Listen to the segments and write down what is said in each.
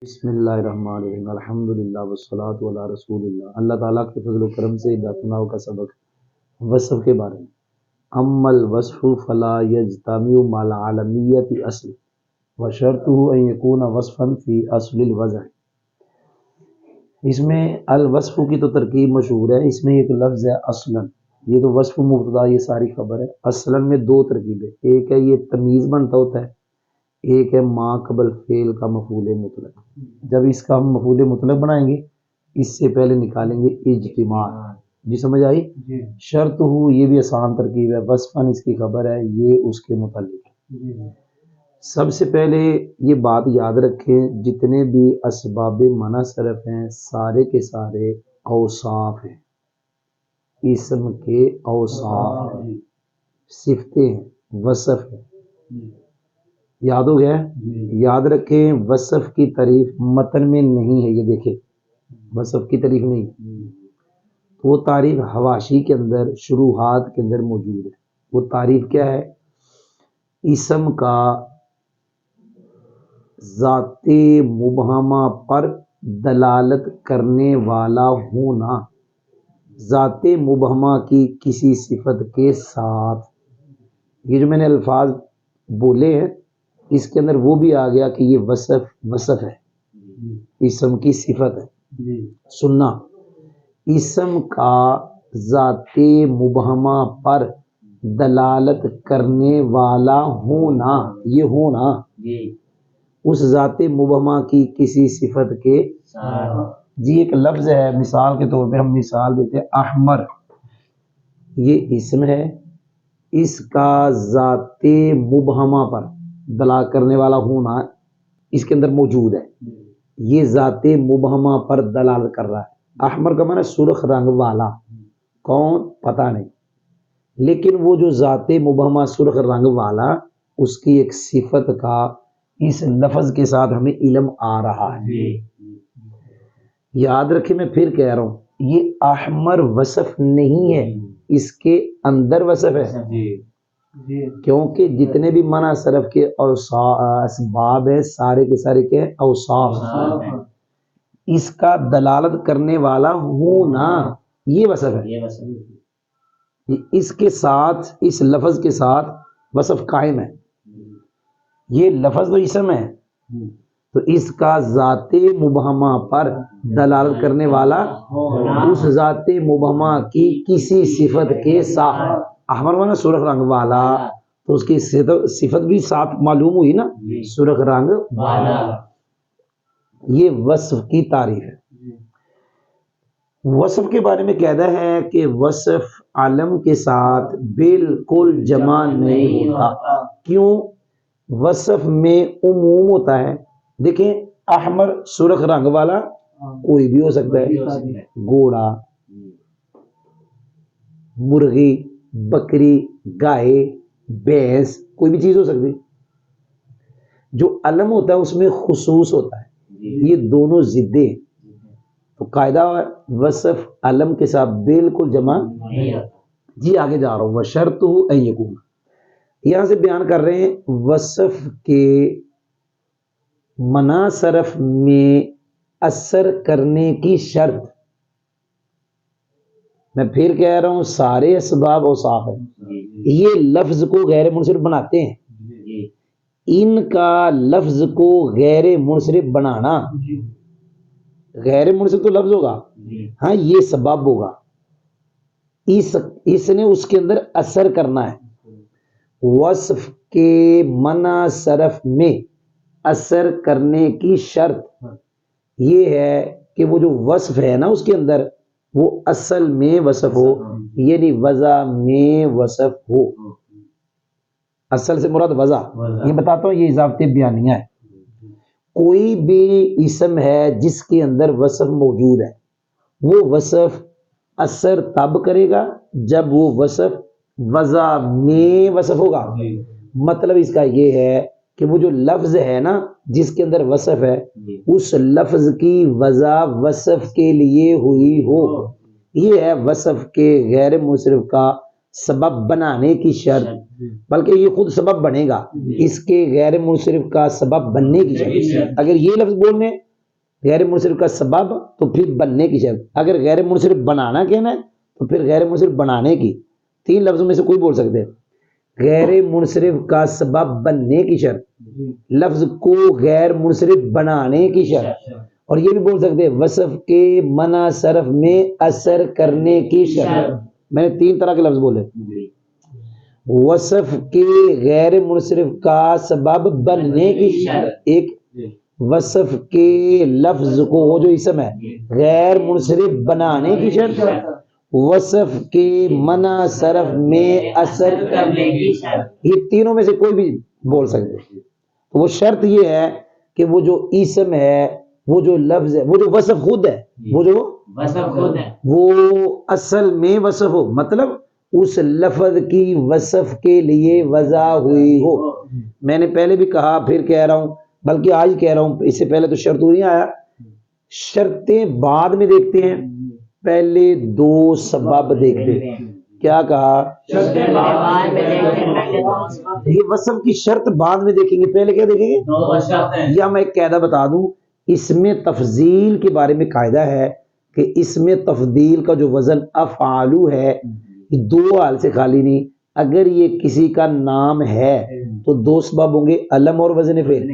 بسم اللہ الرحمن الرحیم الحمدللہ والصلاۃ علی رسول اللہ۔ اللہ تعالیٰ کے فضل و کرم سے داتناؤ کا سبق وصف کے بارے میں۔ اما الوصف فلا یجتمع مع العالمیت اصل وشرطہ ان یکون وصفا فی اصل الوضع۔ اس میں الوصف کی تو ترکیب مشہور ہے، اس میں ایک لفظ ہے اصلا، یہ تو وصف مبتدا یہ ساری خبر ہے۔ اصلا میں دو ترکیبیں، ایک ہے یہ تمیز بنتا ہوتا ہے، ایک ہے ما قبل فعل کا مفعول مطلق۔ جب اس کا ہم مفعول مطلق بنائیں گے اس سے پہلے نکالیں گے اجتماع، جی سمجھ آئی؟ شرط ہو یہ بھی آسان ترکیب ہے، وصفاً اس کی خبر ہے، یہ اس کے متعلق ہے۔ سب سے پہلے یہ بات یاد رکھیں، جتنے بھی اسباب منع صرف ہیں سارے کے سارے اوصاف ہیں، اسم کے اوصاف ہیں، صفتیں ہیں، وصف ہے۔ یاد ہو گیا؟ یاد رکھیں وصف کی تعریف متن میں نہیں ہے، یہ دیکھیں وصف کی تعریف نہیں، وہ تعریف حواشی کے اندر شروحات کے اندر موجود ہے۔ وہ تعریف کیا ہے؟ اسم کا ذات مبہمہ پر دلالت کرنے والا ہونا، ذات مبہمہ کی کسی صفت کے ساتھ۔ یہ جو میں نے الفاظ بولے ہیں اس کے اندر وہ بھی آ گیا کہ یہ وصف ہے، اسم کی صفت ہے۔ سننا، اسم کا ذات مبہمہ پر دلالت کرنے والا ہونا، یہ ہونا اس ذات مبہمہ کی کسی صفت کے جی ایک لفظ ہے، مثال کے طور پہ ہم مثال دیتے ہیں احمر، یہ اسم ہے، اس کا ذات مبہمہ پر دلالت کرنے والا ہونا اس کے اندر موجود ہے، یہ ذات مبہمہ پر دلالت کر رہا ہے۔ احمر کا معنی سرخ رنگ والا، کون پتہ نہیں، لیکن وہ جو ذات مبہمہ سرخ رنگ والا اس کی ایک صفت کا اس لفظ کے ساتھ ہمیں علم آ رہا ہے۔ یاد رکھیں میں پھر کہہ رہا ہوں، یہ احمر وصف نہیں ہے، اس کے اندر وصف ہے، کیونکہ جتنے بھی منع صرف کے اسباب ہیں سارے کے سارے کے اوصاف ہیں، اس کا دلالت کرنے والا ہونا یہ وصف ہے، اس کے ساتھ اس لفظ کے ساتھ وصف قائم ہے۔ یہ لفظ تو اسم ہے تو اس کا ذات مبہمہ پر دلالت کرنے والا اس ذات مبہمہ کی کسی صفت کے ساتھ، احمر والا سرخ رنگ والا تو اس کی صفت بھی ساتھ معلوم ہوئی نا، سرخ رنگ والا، یہ وصف کی تعریف ہے۔ وصف کے بارے میں کہتا ہے کہ وصف علم کے ساتھ بالکل جمع نہیں ہوتا، کیوں؟ وصف میں عموم ہوتا ہے، دیکھیں احمر سرخ رنگ والا کوئی بھی ہو سکتا ہے، گھوڑا، مرغی، بکری، گائے، بھینس، کوئی بھی چیز ہو سکتی۔ جو علم ہوتا ہے اس میں خصوص ہوتا ہے، یہ دونوں ضدیں ہیں، تو قاعدہ وصف علم کے ساتھ بالکل جمع جی آگے جا رہا ہوں، وشرطہ ان یکون، یہاں سے بیان کر رہے ہیں وصف کے منع صرف میں اثر کرنے کی شرط۔ میں پھر کہہ رہا ہوں سارے اسباب اوصاف ہیں، یہ لفظ کو غیر منصرف بناتے ہیں، ان کا لفظ کو غیر منصرف بنانا، غیر منصرف تو لفظ ہوگا، ہاں یہ سبب ہوگا، اس نے اس کے اندر اثر کرنا ہے۔ وصف کے منع صرف میں اثر کرنے کی شرط یہ ہے کہ وہ جو وصف ہے نا اس کے اندر وہ اصل میں وصف ہو، یعنی وضع میں وصف ہو۔ اصل سے مراد وضع، یہ بتاتا ہوں یہ اضافت بیانیہ ہے۔ کوئی بھی اسم ہے جس کے اندر وصف موجود ہے، وہ وصف اثر تب کرے گا جب وہ وصف وضع میں وصف ہوگا۔ مطلب اس کا یہ ہے کہ وہ جو لفظ ہے نا جس کے اندر وصف ہے اس لفظ کی وضع وصف کے لیے ہوئی ہو، یہ ہے وصف کے غیر منصرف کا سبب بنانے کی شرط، بلکہ یہ خود سبب بنے گا، اس کے غیر منصرف کا سبب بننے کی شرط۔ اگر یہ لفظ بولنے غیر منصرف کا سبب تو پھر بننے کی شرط، اگر غیر منصرف بنانا کہنا ہے تو پھر غیر منصرف بنانے کی، 3 لفظوں میں سے کوئی بول سکتے ہیں۔ غیر منصرف کا سبب بننے کی شرط، لفظ کو غیر منصرف بنانے کی شرط، اور یہ بھی بول سکتے ہیں وصف کے منع صرف میں اثر کرنے کی شرط۔ میں نے 3 طرح کے لفظ بولے، وصف کے غیر منصرف کا سبب بننے کی شرط ایک، وصف کے لفظ کو وہ جو اسم ہے غیر منصرف بنانے کی شرط، وصف کے منع صرف میں اثر کرنے کی شرط۔ یہ تینوں میں سے کوئی بھی بول سکتے ہیں۔ تو وہ شرط یہ ہے کہ وہ جو اسم ہے، وہ جو لفظ ہے، وہ جو وصف خود ہے، وہ جو وصف خود ہے وہ اصل میں وصف ہو، مطلب اس لفظ کی وصف کے لیے وضع ہوئی ہو۔ میں نے پہلے بھی کہا، پھر کہہ رہا ہوں، بلکہ آج کہہ رہا ہوں، اس سے پہلے تو شرط نہیں آیا، شرطیں بعد میں دیکھتے ہیں، پہلے 2 سبب دیکھتے ہیں۔ کیا کہا؟ یہ وصف کی شرط بعد میں دیکھیں گے، پہلے کیا دیکھیں گے؟ یا میں ایک قاعدہ بتا دوں، اس میں تفضیل کے بارے میں قاعدہ ہے کہ اس میں تفضیل کا جو وزن افعالو ہے، یہ 2 حال سے خالی نہیں۔ اگر یہ کسی کا نام ہے تو 2 سبب ہوں گے، علم اور وزن فعل۔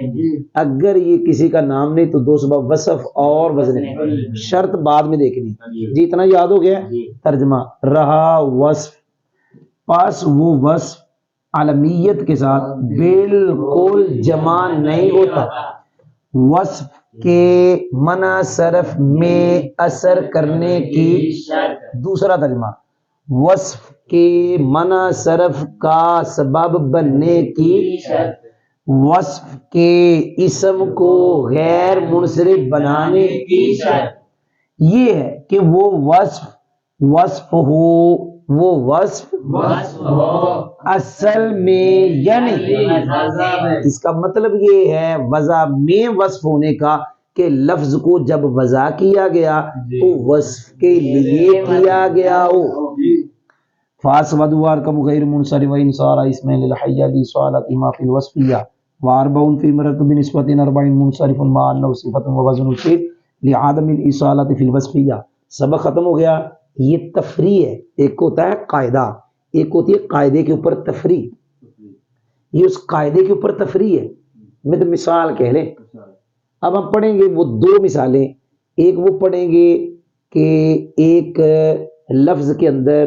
اگر یہ کسی کا نام نہیں تو 2 سبب، وصف اور وزن فعل۔ شرط بعد میں دیکھنی جی۔ اتنا یاد ہو گیا؟ ترجمہ رہا وصف، پاس وہ وصف علمیت کے ساتھ بالکل جمع نہیں ہوتا، وصف کے منع صرف میں اثر کرنے کی شرط۔ دوسرا ترجمہ، وصف کے منع صرف کا سبب بننے کی شرط، وصف کے اسم کو غیر منصرف بنانے کی شرط یہ ہے کہ وہ وصف ہو، وہ وصف اصل میں، یعنی اس کا مطلب یہ ہے وضع میں وصف ہونے کا کہ لفظ کو جب وضع کیا گیا تو وصف کے لیے کیا گیا ہو۔ فاسود وارکم غیر منصرف و انصار اسم للحیہ لی صالت ما فی الوصفیہ واربعون فی مرتب نسبت 40 منصرف مع انه صفت و وزن الفعل لعدم الاصالت فی الوصفیہ۔ سبق ختم ہو گیا۔ یہ تفریع ہے، ایک ہوتا ہے قاعدہ، ایک ہوتی ہے قاعدے کے اوپر تفریع۔ یہ اس قاعدے کے اوپر تفریع ہے۔ میں تو مثال کہہ لیں، اب ہم پڑھیں گے وہ 2 مثالیں، ایک وہ پڑھیں گے کہ ایک لفظ کے اندر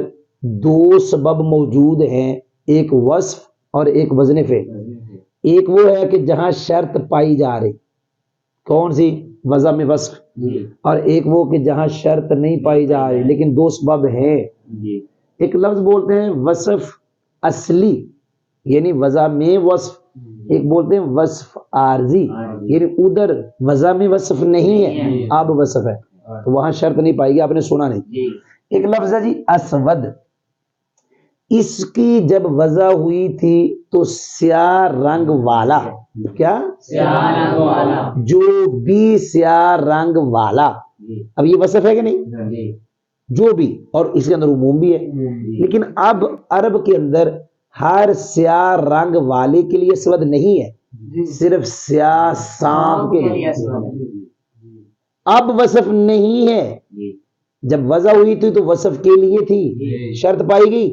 2 سبب موجود ہیں، ایک وصف اور ایک وزن فعل۔ ایک وہ ہے کہ جہاں شرط پائی جا رہی، کون سی؟ وضع میں وصف، اور ایک وہ کہ جہاں شرط نہیں پائی جا رہی لیکن 2 سبب ہیں۔ ایک لفظ بولتے ہیں وصف اصلی یعنی وضع میں وصف، ایک بولتے ہیں وصف عارضی یعنی ادھر وضع میں وصف نہیں ہے، اب وصف ہے تو وہاں شرط نہیں پائے گی، آپ نے سنا نہیں۔ ایک لفظ ہے جی اسود، اس کی جب وضع ہوئی تھی تو سیاہ رنگ والا، کیا؟ سیاہ رنگ والا، جو بھی سیاہ رنگ والا۔ اب یہ وصف ہے کہ نہیں؟ جو بھی، اور اس کے اندر عموم بھی ہے، لیکن اب عرب کے اندر ہر سیاہ رنگ والے کے لیے اسود نہیں ہے، صرف سیاہ سانپ کے لیے۔ اب وصف نہیں ہے، جب وضع ہوئی تھی تو وصف کے لیے تھی، شرط پائی گئی؟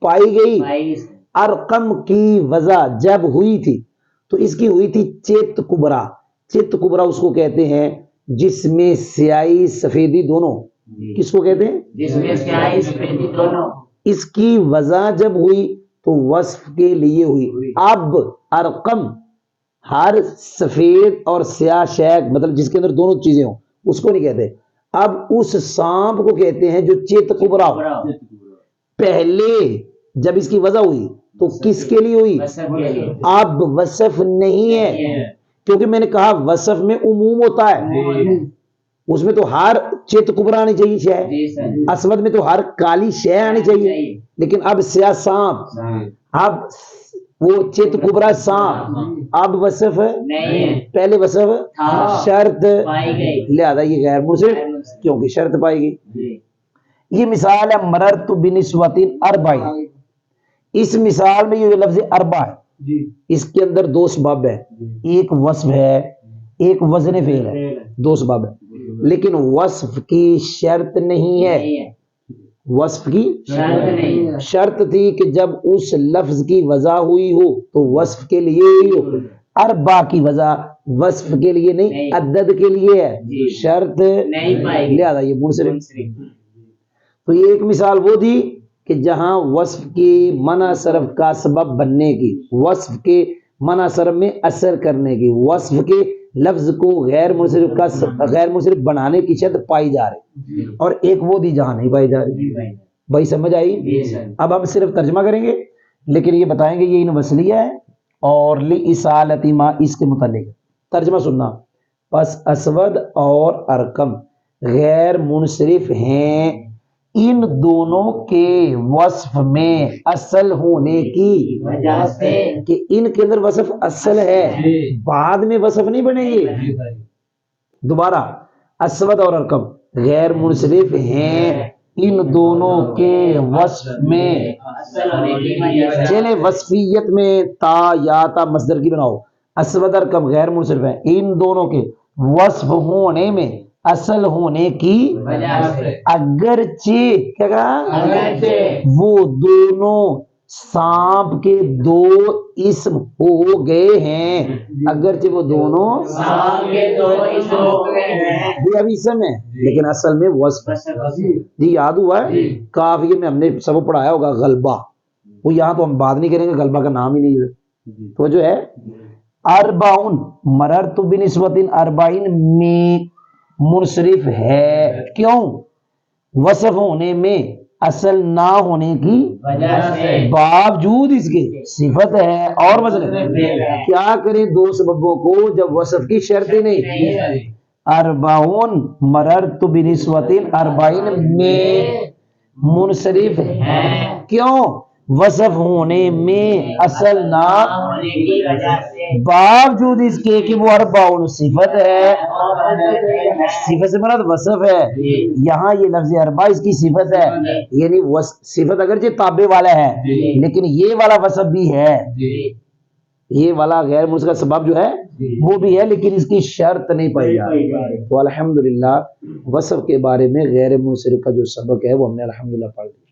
پائی گئی۔ ارقم کی وضع جب ہوئی تھی تو اس کی ہوئی تھی چت کبرا۔ چت کبرا اس کو کہتے ہیں جس میں سیاہی سفیدی دونوں، کس کو کہتے ہیں؟ جس میں سیاہی سفیدی دونوں۔ اس کی وضع جب ہوئی تو وصف کے لیے ہوئی۔ اب ارقم ہر سفید اور سیاہ شیک، مطلب جس کے اندر دونوں چیزیں ہوں، اس کو نہیں کہتے۔ اب اس سانپ کو کہتے ہیں جو چت کبرا ہو۔ پہلے جب اس کی وضع ہوئی تو کس کے لیے ہوئی؟ اب وصف نہیں ہے، کیونکہ میں نے کہا وصف میں عموم ہوتا ہے، اس میں تو ہر چت کبرا آنی چاہیے شے، اسود میں تو ہر کالی شے آنی چاہیے، لیکن اب سیاہ سانپ، اب وہ چت کبرا سانپ، اب وصف نہیں، پہلے وصف شرط، لہذا یہ غیر منصرف کیونکہ شرط پائی گئی۔ یہ مثال ہے مررت بنسوۃ اربع، اس مثال میں یہ لفظ اربع ہے، اس کے اندر 2 سبب ہے، ایک وصف ہے ایک وزن فعل ہے، دو سبب ہے، لیکن وصف کی شرط نہیں ہے، وصف کی شرط تھی کہ جب اس لفظ کی وضع ہوئی ہو تو وصف کے لیے ہی ہو، اربع کی وضع وصف کے لیے نہیں عدد کے لیے ہے، شرط لہذا یہ منصرف۔ تو یہ ایک مثال وہ تھی کہ جہاں وصف کی منع صرف کا سبب بننے کی، وصف کے منع صرف میں اثر کرنے کی، وصف کے لفظ کو غیر منصرف کا غیر منصرف بنانے کی شرط پائی جا رہی، اور ایک وہ تھی جہاں نہیں پائی جا رہی۔ بھائی سمجھ آئی؟ اب ہم صرف ترجمہ کریں گے، لیکن یہ بتائیں گے یہ ان وصلیہ ہے اور لِإِصَالَةِ ما اس کے متعلق ترجمہ سننا۔ پس اسود اور ارقم غیر منصرف ہیں ان دونوں کے وصف میں اصل ہونے کی وجہ سے، کہ ان کے اندر وصف اصل ہے، بعد میں وصف نہیں بنے گے۔ دوبارہ، اسود اور ارقم غیر منصرف ہیں ان دونوں کے وصف میں اصل ہونے کی وجہ سے۔ چلے وصفیت میں تا یا تا مصدر کی بناؤ، اسود ارقم غیر منصرف ہیں ان دونوں کے وصف ہونے میں اصل ہونے کی وجہ سے، اگرچہ کیا کہا؟ اگرچہ وہ دونوں سانپ کے دو اسم ہو گئے ہیں، اگرچہ وہ دونوں سانپ کے دو اسم ہو گئے ہیں، یہ ابھی اسم ہے لیکن اصل میں وصف ہے۔ جی یاد ہوا ہے کافیہ میں ہم نے سب پڑھایا ہوگا غلبہ، وہ یہاں تو ہم بات نہیں کریں گے، غلبہ کا نام ہی نہیں ہے۔ تو جو ہے اربعون مررت بنسبت اربعین میں منصرف ہے، کیوں؟ وصف ہونے میں اصل نہ ہونے کی وجہ سے، باوجود اس کے صفت ہے اور وزن ہے۔ کیا کریں دو سببوں کو جب وصف کی شرط ہی نہیں؟ اربعون مررت بنسبت اربعین میں منصرف ہے، کیوں؟ وصف ہونے میں اصل نہ ہونے کی وجہ سے، باوجود اس کے کہ وہ اربعون صفت ہے، صفت سے مراد وصف ہے، یہاں یہ لفظ اربع اس کی صفت ہے، یعنی صفت اگرچہ تابع والا ہے لیکن یہ والا وصف بھی ہے، یہ والا غیر منصرف کا سبب جو ہے وہ بھی ہے لیکن اس کی شرط نہیں پائی جا رہی۔ تو الحمدللہ وصف کے بارے میں غیر منصرف کا جو سبق ہے وہ ہم نے الحمدللہ پڑھ لیا۔